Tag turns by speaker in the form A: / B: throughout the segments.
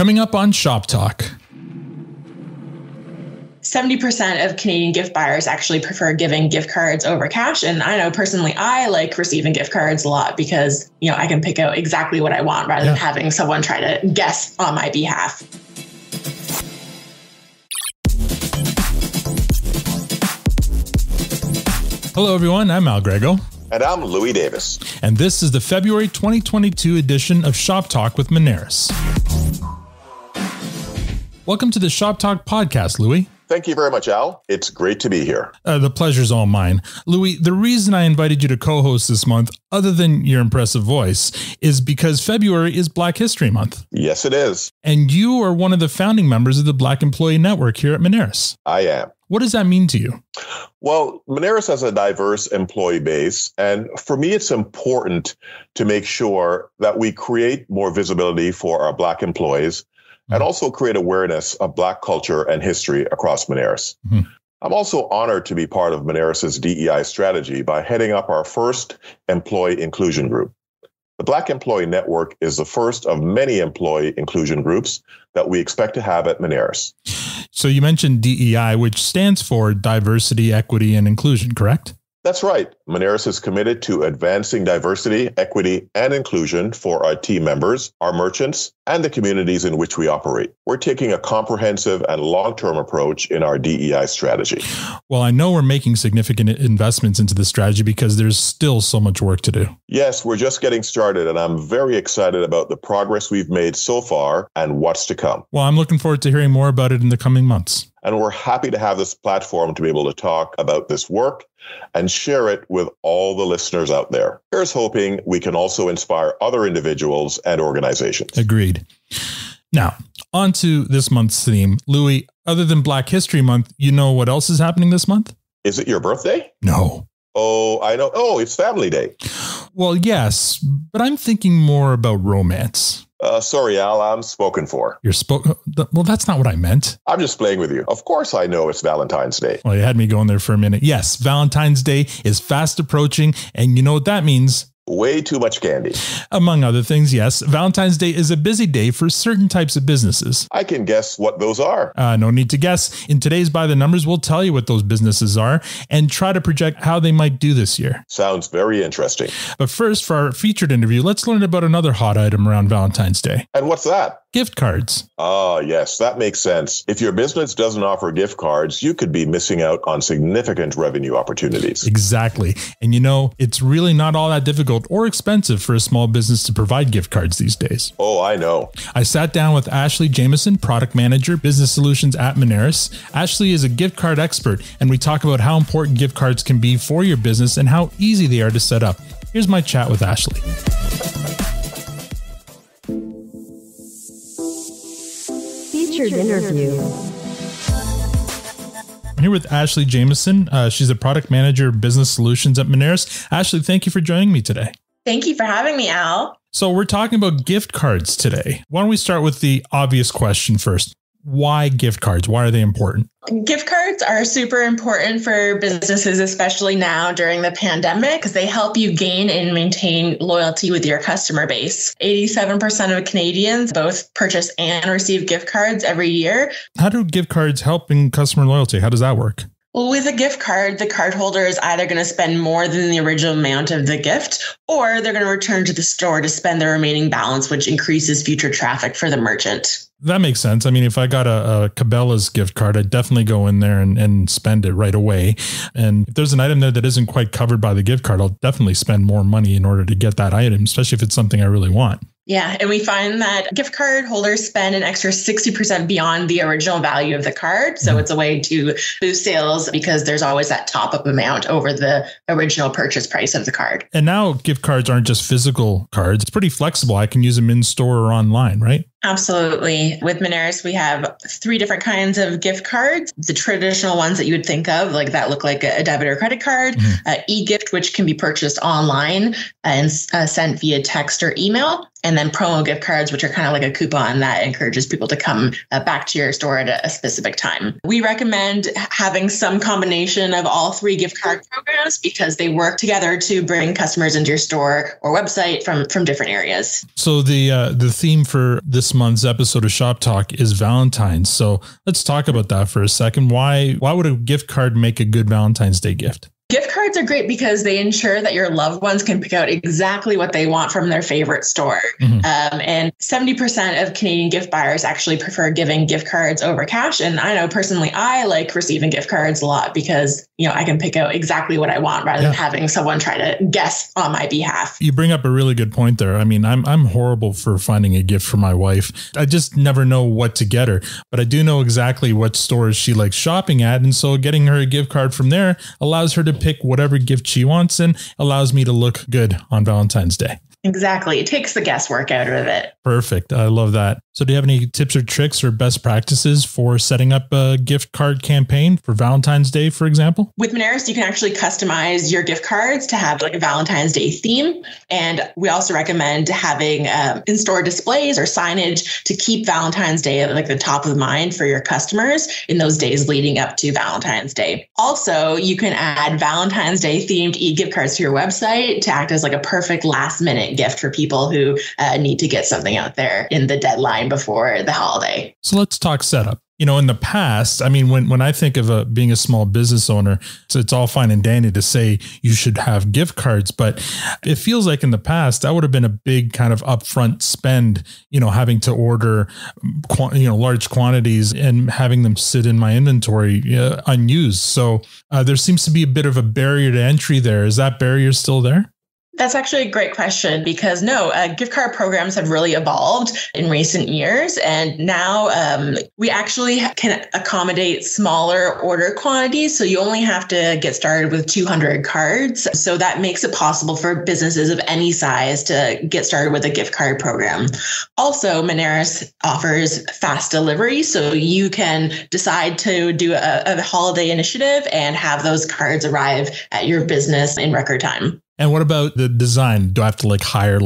A: Coming up on Shop Talk.
B: 70% of Canadian gift buyers actually prefer giving gift cards over cash. And I know personally, I like receiving gift cards a lot because, I can pick out exactly what I want rather than having someone try to guess on my behalf.
A: Hello, everyone. I'm Al Grego.
C: And I'm Louis Davis.
A: And this is the February 2022 edition of Shop Talk with Moneris. Welcome to the Shop Talk podcast, Louis.
C: Thank you very much, Al. It's great to be here.
A: The pleasure's all mine. Louis, the reason I invited you to co-host this month, other than your impressive voice, is because February is Black History Month.
C: Yes, it is.
A: And you are one of the founding members of the Black Employee Network here at Moneris.
C: I am.
A: What does that mean to you?
C: Well, Moneris has a diverse employee base, and for me, it's important to make sure that we create more visibility for our Black employees and also create awareness of Black culture and history across Moneris. Mm-hmm. I'm also honored to be part of Moneris's DEI strategy by heading up our first employee inclusion group. The Black Employee Network is the first of many employee inclusion groups that we expect to have at Moneris.
A: So you mentioned DEI, which stands for diversity, equity, and inclusion, correct?
C: That's right. Moneris is committed to advancing diversity, equity, and inclusion for our team members, our merchants, and the communities in which we operate. We're taking a comprehensive and long-term approach in our DEI strategy.
A: Well, I know we're making significant investments into the strategy because there's still so much work to do.
C: Yes, we're just getting started, and I'm very excited about the progress we've made so far and what's to come.
A: Well, I'm looking forward to hearing more about it in the coming months.
C: And we're happy to have this platform to be able to talk about this work and share it with all the listeners out there. Here's hoping we can also inspire other individuals and organizations.
A: Agreed. Now, on to this month's theme. Louis, other than Black History Month, you know what else is happening this month?
C: Is it your birthday?
A: No.
C: Oh, I know. Oh, it's Family Day.
A: Well, yes, but I'm thinking more about romance.
C: Sorry, Al, I'm spoken for.
A: You're spoken. Well, that's not what I meant.
C: I'm just playing with you. Of course, I know it's Valentine's Day.
A: Well, you had me going there for a minute. Yes, Valentine's Day is fast approaching, and you know what that means.
C: Way too much candy.
A: Among other things, yes. Valentine's Day is a busy day for certain types of businesses.
C: I can guess what those are.
A: No need to guess. In today's By the Numbers, we'll tell you what those businesses are and try to project how they might do this year.
C: Sounds very interesting.
A: But first, for our featured interview, let's learn about another hot item around Valentine's Day.
C: And what's that?
A: Gift cards.
C: Ah, yes, that makes sense. If your business doesn't offer gift cards, you could be missing out on significant revenue opportunities.
A: Exactly. And it's really not all that difficult or expensive for a small business to provide gift cards these days.
C: Oh, I know.
A: I sat down with Ashley Jamieson, product manager, business solutions at Moneris. Ashley is a gift card expert, and we talk about how important gift cards can be for your business and how easy they are to set up. Here's my chat with Ashley.
D: Featured interview.
A: I'm here with Ashley Jamieson. She's a product manager of business solutions at Moneris. Ashley, thank you for joining me today.
B: Thank you for having me, Al.
A: So we're talking about gift cards today. Why don't we start with the obvious question first? Why gift cards? Why are they important?
B: Gift cards are super important for businesses, especially now during the pandemic, because they help you gain and maintain loyalty with your customer base. 87% of Canadians both purchase and receive gift cards every year.
A: How do gift cards help in customer loyalty? How does that work?
B: Well, with a gift card, the card holder is either going to spend more than the original amount of the gift, or they're going to return to the store to spend the remaining balance, which increases future traffic for the merchant.
A: That makes sense. I mean, if I got a Cabela's gift card, I'd definitely go in there and spend it right away. And if there's an item there that isn't quite covered by the gift card, I'll definitely spend more money in order to get that item, especially if it's something I really want.
B: Yeah, and we find that gift card holders spend an extra 60% beyond the original value of the card. So it's a way to boost sales because there's always that top-up amount over the original purchase price of the card.
A: And now gift cards aren't just physical cards. It's pretty flexible. I can use them in store or online, right?
B: Absolutely. With Moneris, we have 3 different kinds of gift cards. The traditional ones that you would think of, like that look like a debit or credit card, e-gift, which can be purchased online and sent via text or email. And then promo gift cards, which are kind of like a coupon that encourages people to come back to your store at a specific time. We recommend having some combination of all 3 gift card programs because they work together to bring customers into your store or website from different areas.
A: So the theme for this this month's episode of Shop Talk is Valentine's. So let's talk about that for a second. Why would a gift card make a good Valentine's Day gift?
B: Gift cards are great because they ensure that your loved ones can pick out exactly what they want from their favorite store. And 70% of Canadian gift buyers actually prefer giving gift cards over cash. And I know personally, I like receiving gift cards a lot because, I can pick out exactly what I want rather than having someone try to guess on my behalf.
A: You bring up a really good point there. I mean, I'm horrible for finding a gift for my wife. I just never know what to get her, but I do know exactly what stores she likes shopping at. And so getting her a gift card from there allows her to pick whatever gift she wants and allows me to look good on Valentine's Day.
B: Exactly. It takes the guesswork out of it.
A: Perfect. I love that. So do you have any tips or tricks or best practices for setting up a gift card campaign for Valentine's Day, for example?
B: With Moneris, you can actually customize your gift cards to have like a Valentine's Day theme. And we also recommend having in-store displays or signage to keep Valentine's Day at like the top of mind for your customers in those days leading up to Valentine's Day. Also, you can add Valentine's Day themed e-gift cards to your website to act as like a perfect last minute gift for people who need to get something out there in the deadline before the holiday.
A: So let's talk setup. In the past, I mean, when I think of being a small business owner, it's all fine and dandy to say you should have gift cards, but it feels like in the past that would have been a big kind of upfront spend, having to order, large quantities and having them sit in my inventory unused. So there seems to be a bit of a barrier to entry there. Is that barrier still there?
B: That's actually a great question because gift card programs have really evolved in recent years. And now we actually can accommodate smaller order quantities. So you only have to get started with 200 cards. So that makes it possible for businesses of any size to get started with a gift card program. Also, Moneris offers fast delivery. So you can decide to do a holiday initiative and have those cards arrive at your business in record time.
A: And what about the design? Do I have to hire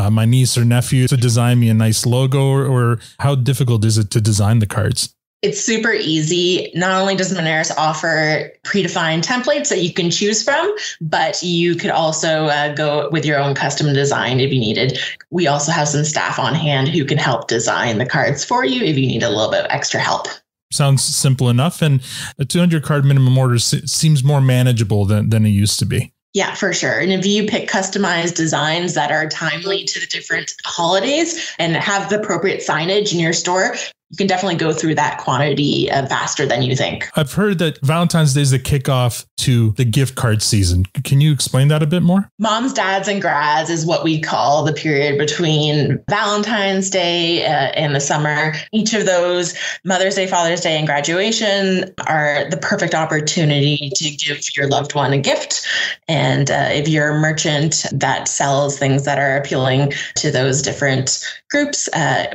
A: my niece or nephew to design me a nice logo or how difficult is it to design the cards?
B: It's super easy. Not only does Moneris offer predefined templates that you can choose from, but you could also go with your own custom design if you needed. We also have some staff on hand who can help design the cards for you if you need a little bit of extra help.
A: Sounds simple enough. And a 200 card minimum order seems more manageable than it used to be.
B: Yeah, for sure. And if you pick customized designs that are timely to the different holidays and have the appropriate signage in your store, you can definitely go through that quantity faster than you think.
A: I've heard that Valentine's Day is the kickoff to the gift card season. Can you explain that a bit more?
B: Moms, dads, and grads is what we call the period between Valentine's Day and the summer. Each of those, Mother's Day, Father's Day, and graduation, are the perfect opportunity to give your loved one a gift. And if you're a merchant that sells things that are appealing to those different groups,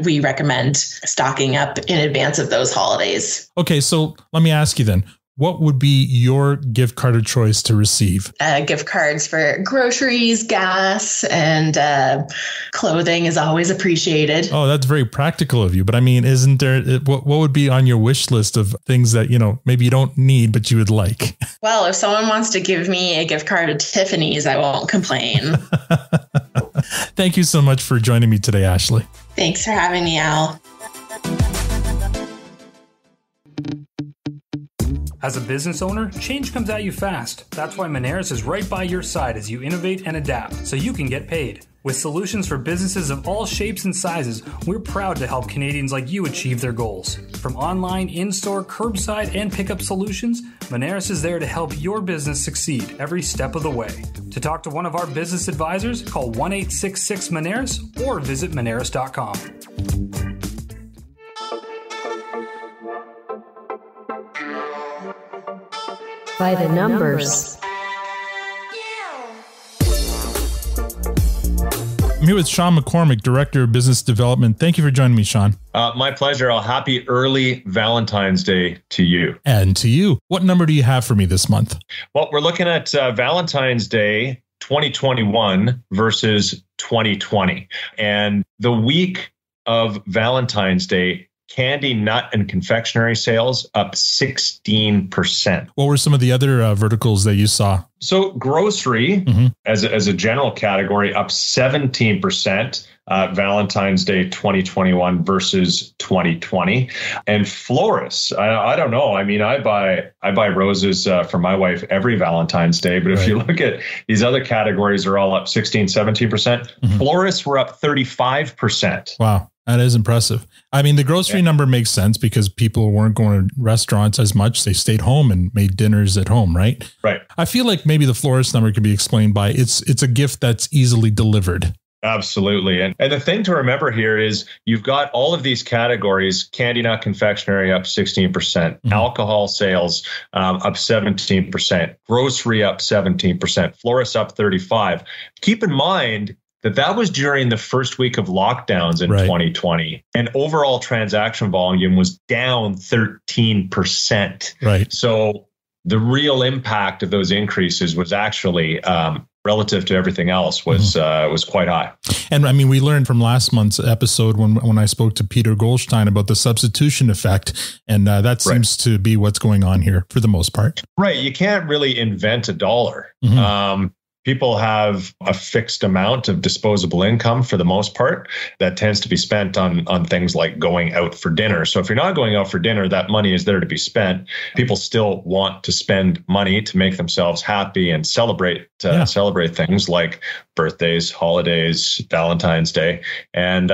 B: we recommend stocking up in advance of those holidays.
A: Okay, so let me ask you then, what would be your gift card of choice to receive?
B: Gift cards for groceries, gas, and clothing is always appreciated.
A: Oh, that's very practical of you. But I mean, isn't there, what would be on your wish list of things that, maybe you don't need, but you would like?
B: Well, if someone wants to give me a gift card to Tiffany's, I won't complain.
A: Thank you so much for joining me today, Ashley.
B: Thanks for having me, Al.
E: As a business owner, change comes at you fast. That's why Moneris is right by your side as you innovate and adapt so you can get paid. With solutions for businesses of all shapes and sizes, we're proud to help Canadians like you achieve their goals. From online, in-store, curbside, and pickup solutions, Moneris is there to help your business succeed every step of the way. To talk to one of our business advisors, call 1-866-MONERIS or visit Moneris.com.
D: By the numbers.
A: I'm here with Sean McCormick, Director of Business Development. Thank you for joining me, Sean.
F: My pleasure. A happy early Valentine's Day to you.
A: And to you. What number do you have for me this month?
F: Well, we're looking at Valentine's Day 2021 versus 2020. And the week of Valentine's Day, candy, nut, and confectionery sales up 16%.
A: What were some of the other verticals that you saw?
F: So grocery, as a general category, up 17%. Valentine's Day 2021 versus 2020. And florists, I don't know. I mean, I buy roses for my wife every Valentine's Day, but if you look at these other categories, are all up 16, 17%. Florists were up 35%.
A: Wow. That is impressive. I mean, the grocery number makes sense because people weren't going to restaurants as much. They stayed home and made dinners at home, right?
F: Right.
A: I feel like maybe the florist number could be explained by it's a gift that's easily delivered.
F: Absolutely. And the thing to remember here is you've got all of these categories: candy, nut, confectionery up 16%, alcohol sales up 17%, grocery up 17%, florists up 35%. Keep in mind that was during the first week of lockdowns in 2020, and overall transaction volume was down 13%.
A: Right.
F: So the real impact of those increases was actually relative to everything else was quite high.
A: And I mean, we learned from last month's episode when I spoke to Peter Goldstein about the substitution effect, and that seems to be what's going on here for the most part.
F: Right. You can't really invent a dollar. People have a fixed amount of disposable income for the most part that tends to be spent on things like going out for dinner. So if you're not going out for dinner, that money is there to be spent. People still want to spend money to make themselves happy and celebrate things like birthdays, holidays, Valentine's Day. And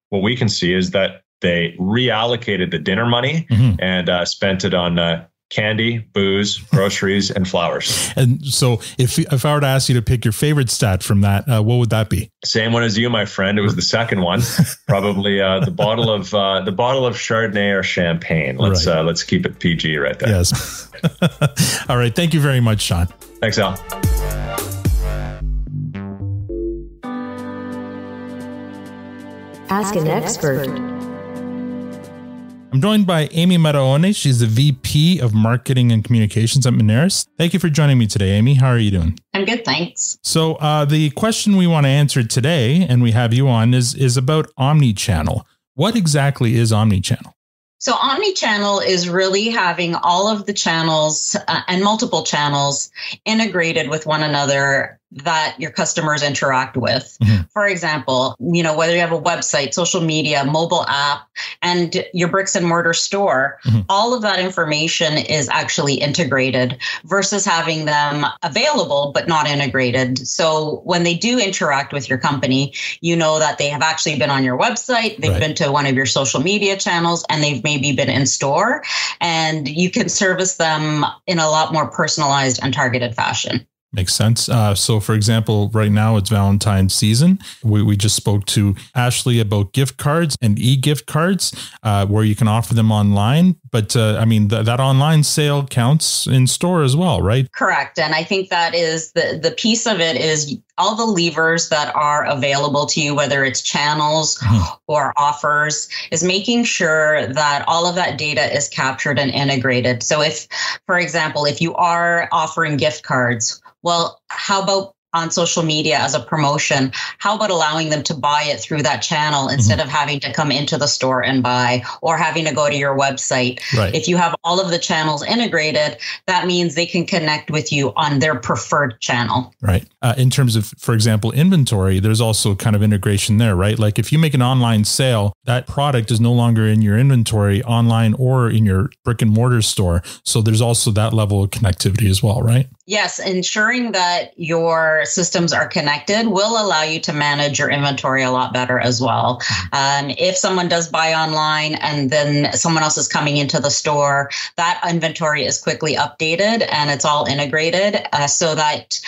F: what we can see is that they reallocated the dinner money and spent it on candy, booze, groceries, and flowers. And
A: so if I were to ask you to pick your favorite stat from that, what would that be?
F: Same one as you, my friend. It was the second one, probably the bottle of Chardonnay or champagne. Let's keep it PG right there.
A: Yes. All right. Thank you very much, Sean.
F: Thanks, Al.
D: Ask an expert.
A: I'm joined by Amy Maraone. She's the VP of Marketing and Communications at Moneris. Thank you for joining me today, Amy. How are you doing?
B: I'm good, thanks.
A: So the question we want to answer today, and we have you on, is about omnichannel. What exactly is omnichannel?
G: So omnichannel is really having all of the channels and multiple channels integrated with one another that your customers interact with. For example, whether you have a website, social media, mobile app, and your bricks and mortar store, all of that information is actually integrated versus having them available but not integrated. So when they do interact with your company, you know that they have actually been on your website, they've been to one of your social media channels, and they've maybe been in store, and you can service them in a lot more personalized and targeted fashion.
A: Makes sense. So, for example, right now it's Valentine's season. We just spoke to Ashley about gift cards and e-gift cards where you can offer them online. But that online sale counts in store as well, right?
G: Correct. And I think that is the piece of it is all the levers that are available to you, whether it's channels or offers, is making sure that all of that data is captured and integrated. So if, for example, if you are offering gift cards, well, how about on social media as a promotion? How about allowing them to buy it through that channel instead of having to come into the store and buy or having to go to your website?
A: Right.
G: If you have all of the channels integrated, that means they can connect with you on their preferred channel.
A: Right. In terms of, for example, inventory, there's also kind of integration there, right? Like if you make an online sale, that product is no longer in your inventory online or in your brick and mortar store. So there's also that level of connectivity as well, right?
G: Yes, ensuring that your systems are connected will allow you to manage your inventory a lot better as well. If someone does buy online and then someone else is coming into the store, that inventory is quickly updated and it's all integrated so that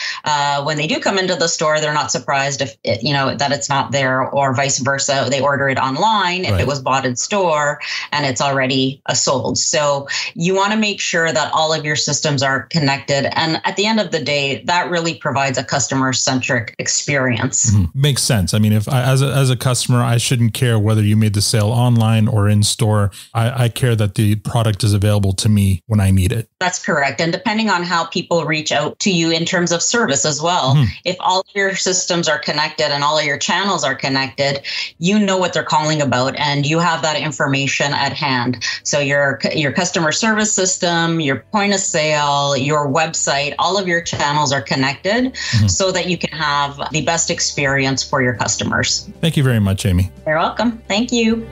G: when they do come into the store, they're not surprised if that it's not there, or vice versa. They order it online if it was bought in store and it's already sold. So you want to make sure that all of your systems are connected. And at the end of the day, that really provides a customer-centric experience.
A: Makes sense. I mean, if as a customer, I shouldn't care whether you made the sale online or in store. I care that the product is available to me when I need it.
G: That's correct. And depending on how people reach out to you in terms of service as well, if all of your systems are connected and all of your channels are connected, you know what they're calling about and you have that information at hand. So your customer service system, your point of sale, your website, integrate. All of your channels are connected so that you can have the best experience for your customers.
A: Thank you very much, Amy.
G: You're welcome. Thank you.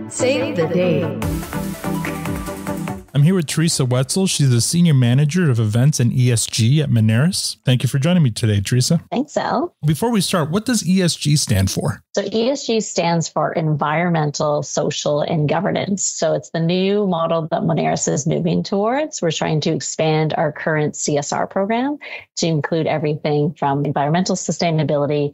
D: Save the day.
A: I'm here with Teresa Wetzel. She's the Senior Manager of Events and ESG at Moneris. Thank you for joining me today, Teresa.
H: Thanks, Al.
A: Before we start, what does ESG stand for?
H: So ESG stands for environmental, social, and governance. So it's the new model that Moneris is moving towards. We're trying to expand our current CSR program to include everything from environmental sustainability,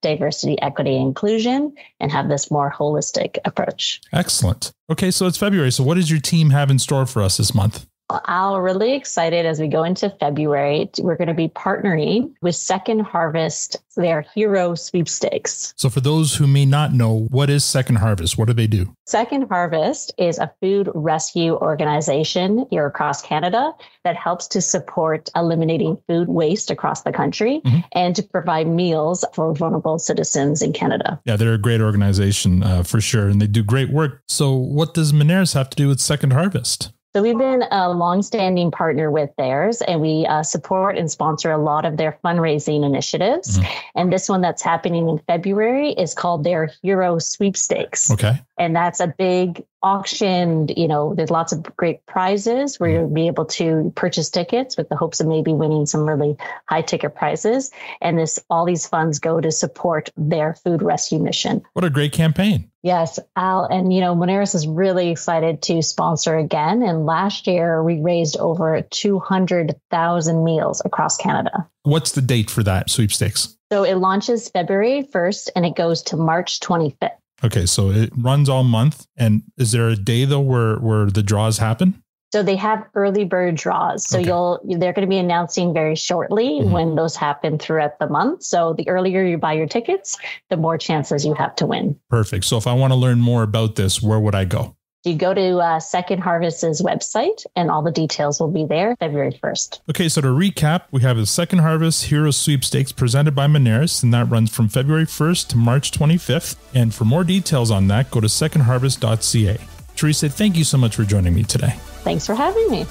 H: diversity, equity, and inclusion, and have this more holistic approach.
A: Excellent. Okay, so it's February. So what does your team have in store for us this month?
H: Al, really excited as we go into February. We're going to be partnering with Second Harvest, their Hero Sweepstakes.
A: So for those who may not know, what is Second Harvest? What do they do?
H: Second Harvest is a food rescue organization here across Canada that helps to support eliminating food waste across the country and to provide meals for vulnerable citizens in Canada.
A: Yeah, they're a great organization for sure, and they do great work. So what does Moneris have to do with Second Harvest?
H: So we've been a longstanding partner with theirs, and we support and sponsor a lot of their fundraising initiatives. And this one that's happening in February is called their Hero Sweepstakes.
A: Okay.
H: And that's a big auction. You know, there's lots of great prizes where you'll be able to purchase tickets with the hopes of maybe winning some really high ticket prizes. And all these funds go to support their food rescue mission.
A: What a great campaign.
H: Yes, Al. And, Moneris is really excited to sponsor again. And last year, we raised over 200,000 meals across Canada.
A: What's the date for that sweepstakes?
H: So it launches February 1st and it goes to March 25th.
A: Okay, so it runs all month. And is there a day, though, where the draws happen?
H: So they have early bird draws. So they're going to be announcing very shortly when those happen throughout the month. So the earlier you buy your tickets, the more chances you have to win.
A: Perfect. So if I want to learn more about this, where would I go?
H: You go to Second Harvest's website and all the details will be there February 1st.
A: Okay, so to recap, we have the Second Harvest Hero Sweepstakes presented by Moneris, and that runs from February 1st to March 25th. And for more details on that, go to secondharvest.ca. Teresa, thank you so much for joining me today.
H: Thanks for having me.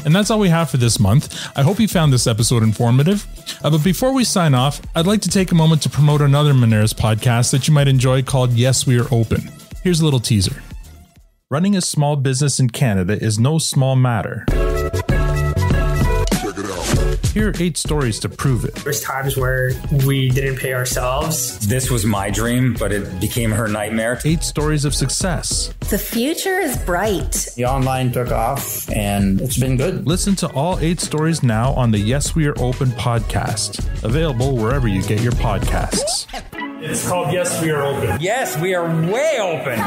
A: And that's all we have for this month. I hope you found this episode informative. But before we sign off, I'd like to take a moment to promote another Moneris podcast that you might enjoy called Yes, We Are Open. Here's a little teaser. Running a small business in Canada is no small matter. Here are 8 stories to prove it.
I: There's times where we didn't pay ourselves.
J: This was my dream, but it became her nightmare.
A: 8 stories of success.
K: The future is bright.
I: The online took off and it's been good.
A: Listen to all 8 stories now on the Yes, We Are Open podcast. Available wherever you get your podcasts.
E: It's called Yes, We Are Open.
J: Yes, we are way open.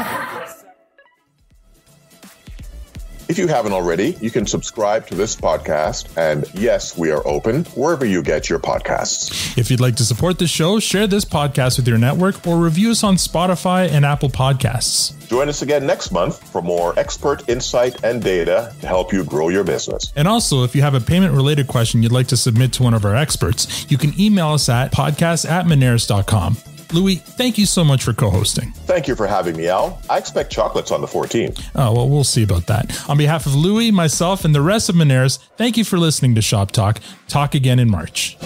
C: If you haven't already, you can subscribe to this podcast and Yes, We Are Open wherever you get your podcasts.
A: If you'd like to support the show, share this podcast with your network or review us on Spotify and Apple Podcasts.
C: Join us again next month for more expert insight and data to help you grow your business.
A: And also, if you have a payment-related question you'd like to submit to one of our experts, you can email us at podcast@moneris.com. Louis, thank you so much for co-hosting.
C: Thank you for having me, Al. I expect chocolates on the 14th.
A: Oh, well, we'll see about that. On behalf of Louis, myself, and the rest of Moneris, thank you for listening to Shop Talk. Talk again in March.